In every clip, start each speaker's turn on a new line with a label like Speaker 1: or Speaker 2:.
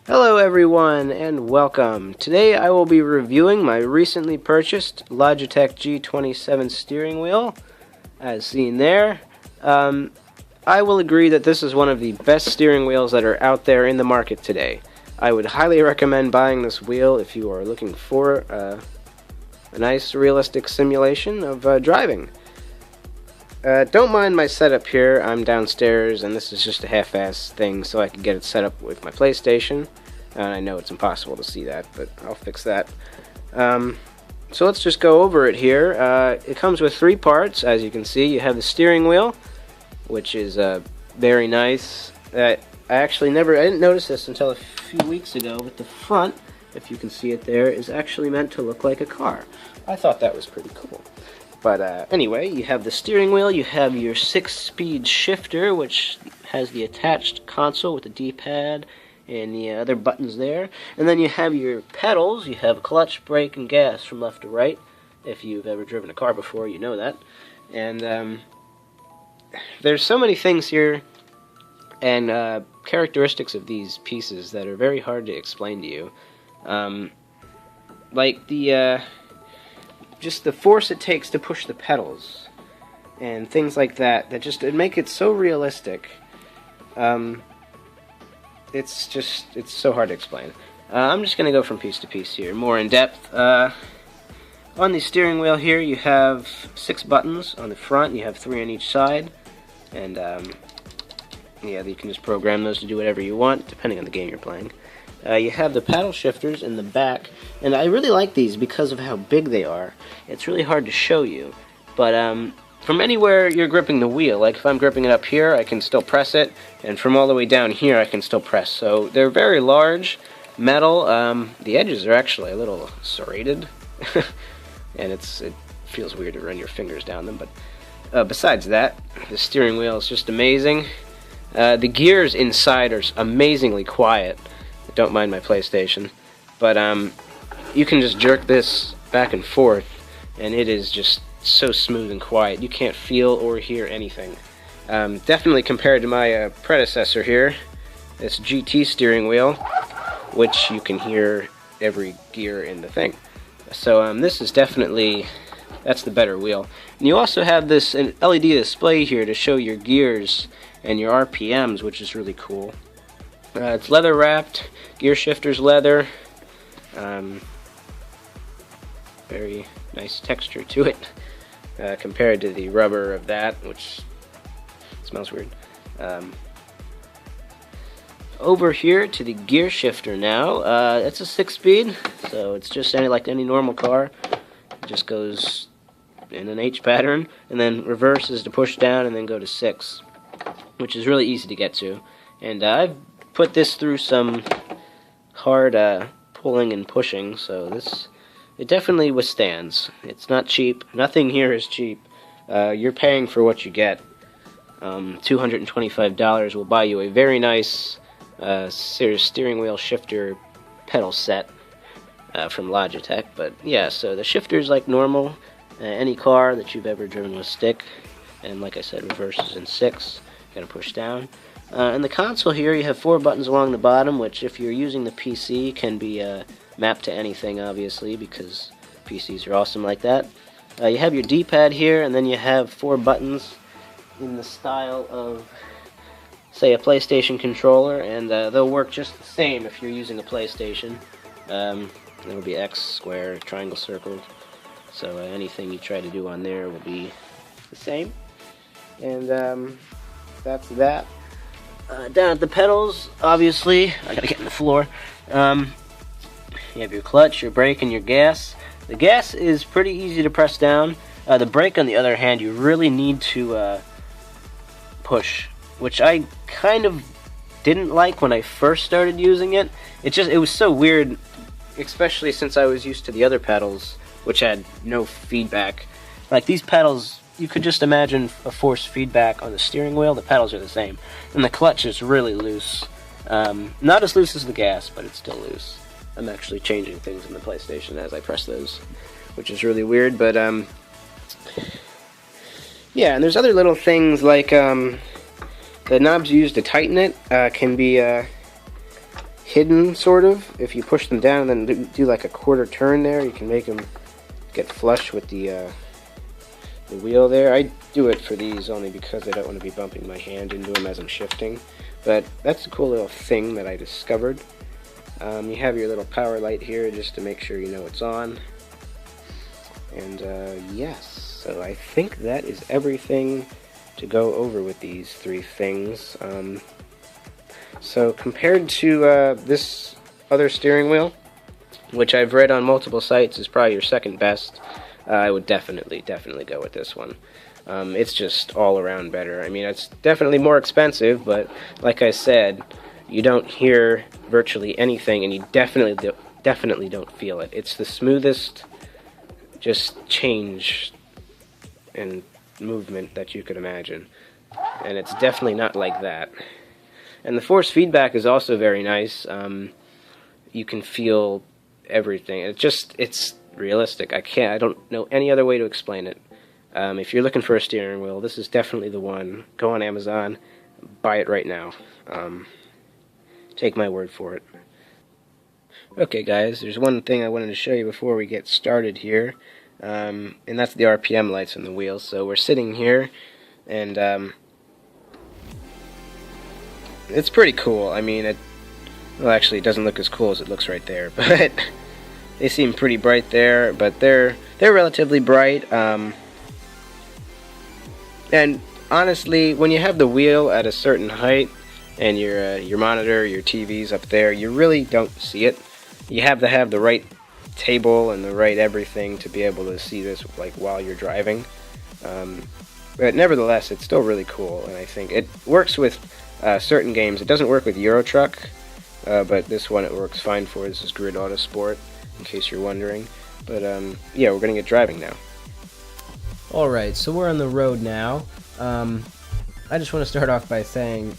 Speaker 1: Hello everyone and welcome. Today I will be reviewing my recently purchased Logitech G27 steering wheel, as seen there. I will agree that this is one of the best steering wheels that are out there in the market today. I would highly recommend buying this wheel if you are looking for a nice realistic simulation of driving. Don't mind my setup here. I'm downstairs and this is just a half-ass thing so I can get it set up with my PlayStation. I know it's impossible to see that, but I'll fix that. So let's just go over it here. It comes with 3 parts, as you can see. You have the steering wheel, which is very nice. I didn't notice this until a few weeks ago, but the front, if you can see it there, is actually meant to look like a car. I thought that was pretty cool. But anyway, you have the steering wheel, you have your 6-speed shifter, which has the attached console with the D-pad and the other buttons there. And then you have your pedals. You have clutch, brake, and gas from left to right. If you've ever driven a car before, you know that. And there's so many things here and characteristics of these pieces that are very hard to explain to you. Like just the force it takes to push the pedals and things like that just make it so realistic. It's so hard to explain. I'm just going to go from piece to piece here, more in depth. On the steering wheel here you have 6 buttons on the front, you have 3 on each side, and yeah, you can just program those to do whatever you want depending on the game you're playing. You have the paddle shifters in the back, and I really like these because of how big they are. It's really hard to show you, but from anywhere you're gripping the wheel, like if I'm gripping it up here, I can still press it, and from all the way down here, I can still press. So they're very large, metal. The edges are actually a little serrated, and it feels weird to run your fingers down them. But besides that, the steering wheel is just amazing. The gears inside are amazingly quiet. Don't mind my PlayStation, but you can just jerk this back and forth, and it is just so smooth and quiet. You can't feel or hear anything. Definitely compared to my predecessor here, this GT steering wheel, which you can hear every gear in the thing. So this is definitely, that's the better wheel. And you also have this an LED display here to show your gears and your RPMs, which is really cool. It's leather wrapped, gear shifter's leather, very nice texture to it compared to the rubber of that, which smells weird. Over here to the gear shifter now, it's a 6-speed, so it's just like any normal car. It just goes in an H pattern, and then reverses to push down and then go to 6, which is really easy to get to. And I've put this through some hard pulling and pushing, so it definitely withstands. It's not cheap. Nothing here is cheap. You're paying for what you get. $225 will buy you a very nice steering wheel shifter pedal set from Logitech. But yeah, so the shifter's like normal. Any car that you've ever driven with stick, and like I said, reverses in 6. Gotta push down. In the console here, you have 4 buttons along the bottom, which if you're using the PC can be mapped to anything, obviously, because PCs are awesome like that. You have your D-pad here, and then you have 4 buttons in the style of, say, a PlayStation controller, and they'll work just the same if you're using a PlayStation. It'll be X, square, triangle, circle, so anything you try to do on there will be the same. And that's that. Down at the pedals, obviously, I gotta get in the floor. You have your clutch, your brake, and your gas. The gas is pretty easy to press down. The brake, on the other hand, you really need to push, which I kind of didn't like when I first started using it. It was so weird, especially since I was used to the other pedals, which had no feedback. Like these pedals, you could just imagine a force feedback on the steering wheel. The pedals are the same. And the clutch is really loose. Not as loose as the gas, but it's still loose. I'm actually changing things in the PlayStation as I press those, which is really weird, but yeah, and there's other little things like the knobs used to tighten it can be hidden, sort of. If you push them down and then do like a quarter turn there, you can make them get flush with the wheel there. I do it for these only because I don't want to be bumping my hand into them as I'm shifting. But that's a cool little thing that I discovered. You have your little power light here just to make sure you know it's on. And yes, so I think that is everything to go over with these three things. So compared to this other steering wheel, which I've read on multiple sites is probably your second best, I would definitely go with this one. It's just all around better. I mean, it's definitely more expensive, but like I said, you don't hear virtually anything, and you definitely don't feel it. It's the smoothest just change and movement that you could imagine, and it's definitely not like that. And the force feedback is also very nice. You can feel everything. It's realistic. I don't know any other way to explain it. If you're looking for a steering wheel, this is definitely the one. Go on Amazon, buy it right now. Take my word for it. Okay guys, there's one thing I wanted to show you before we get started here, and that's the RPM lights on the wheels. So we're sitting here, and it's pretty cool. I mean, well, actually it doesn't look as cool as it looks right there, but they seem pretty bright there, but they're relatively bright. And honestly, when you have the wheel at a certain height and your monitor, your TV's up there, you really don't see it. You have to have the right table and the right everything to be able to see this like while you're driving. But nevertheless, it's still really cool, and I think it works with certain games. It doesn't work with Euro Truck, but this one it works fine for. This is Grid Autosport, in case you're wondering. But yeah, we're gonna get driving now. Alright, so we're on the road now. I just want to start off by saying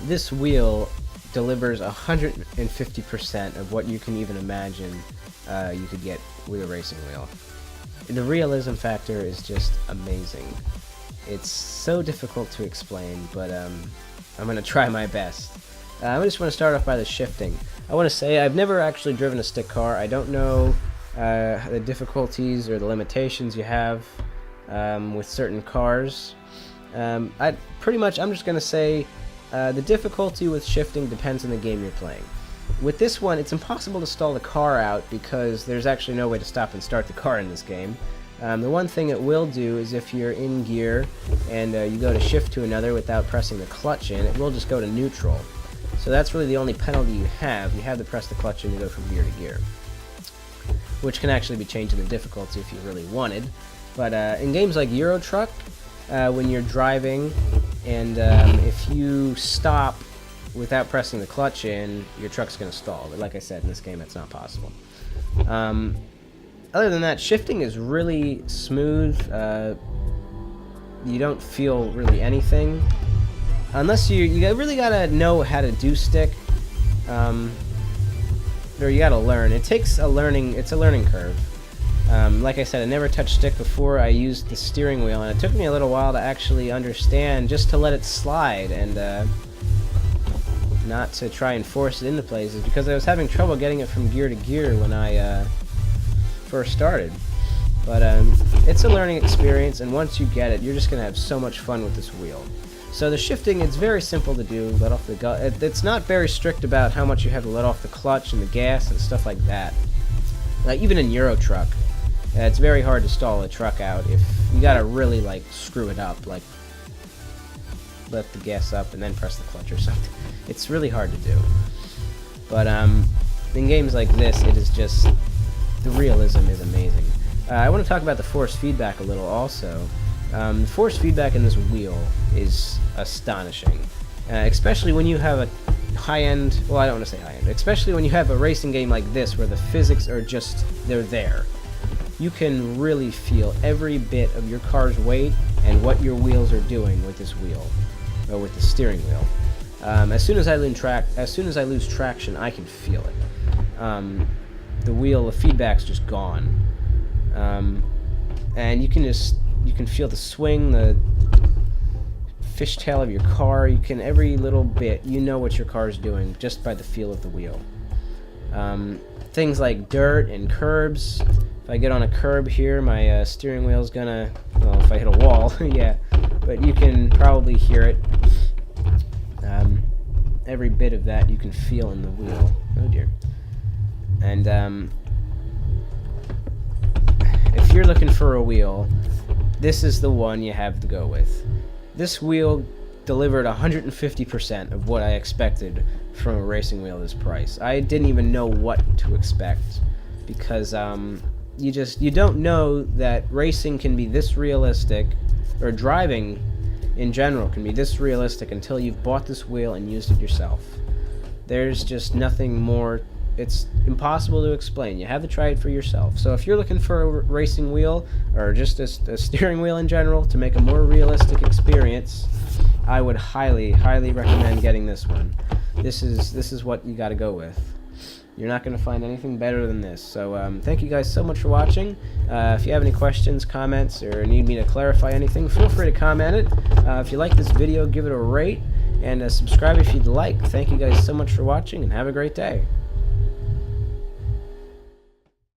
Speaker 1: this wheel delivers 150% of what you can even imagine you could get with a racing wheel. The realism factor is just amazing. It's so difficult to explain, but I'm going to try my best. I just want to start off by the shifting. I want to say I've never actually driven a stick car. I don't know the difficulties or the limitations you have with certain cars. I'm just going to say the difficulty with shifting depends on the game you're playing. With this one, it's impossible to stall the car out because there's actually no way to stop and start the car in this game. The one thing it will do is if you're in gear and you go to shift to another without pressing the clutch in, it will just go to neutral. So that's really the only penalty you have. You have to press the clutch in to go from gear to gear, which can actually be changed in the difficulty if you really wanted. But in games like Euro Truck, when you're driving and if you stop without pressing the clutch in, your truck's going to stall. But like I said, in this game it's not possible. Other than that, shifting is really smooth. You don't feel really anything. Unless you really got to know how to do stick. Or you got to learn. It's a learning curve. Like I said, I never touched stick before. I used the steering wheel, and it took me a little while to actually understand, just to let it slide and not to try and force it into places, because I was having trouble getting it from gear to gear when I first started. But it's a learning experience, and once you get it, you're just going to have so much fun with this wheel. So the shifting, it's very simple to do. Let off the it's not very strict about how much you have to let off the clutch and the gas and stuff like that. Even in Euro Truck, it's very hard to stall a truck out if you gotta really like screw it up, like lift the gas up and then press the clutch or something. It's really hard to do. But in games like this, it is just, the realism is amazing. I want to talk about the force feedback a little also. The force feedback in this wheel is astonishing, especially when you have a high-end, well, I don't want to say high-end, especially when you have a racing game like this where the physics are just, they're there. You can really feel every bit of your car's weight and what your wheels are doing with this wheel, or with the steering wheel. As soon as I lose traction, I can feel it. The feedback's just gone. And you can feel the swing, the fishtail of your car. You can, every little bit, you know what your car is doing just by the feel of the wheel. Things like dirt and curbs. If I get on a curb here, my steering wheel's gonna, well, if I hit a wall, yeah, but you can probably hear it. Every bit of that you can feel in the wheel. Oh dear. And if you're looking for a wheel, this is the one you have to go with. This wheel delivered 150% of what I expected from a racing wheel this price. I didn't even know what to expect, because you don't know that racing can be this realistic, or driving in general can be this realistic until you've bought this wheel and used it yourself. There's just nothing more. It's impossible to explain. You have to try it for yourself. So if you're looking for a racing wheel, or just a steering wheel in general, to make a more realistic experience, I would highly, highly recommend getting this one. This is what you got to go with. You're not going to find anything better than this. So thank you guys so much for watching. If you have any questions, comments, or need me to clarify anything, feel free to comment it. If you like this video, give it a rate, and subscribe if you'd like. Thank you guys so much for watching, and have a great day.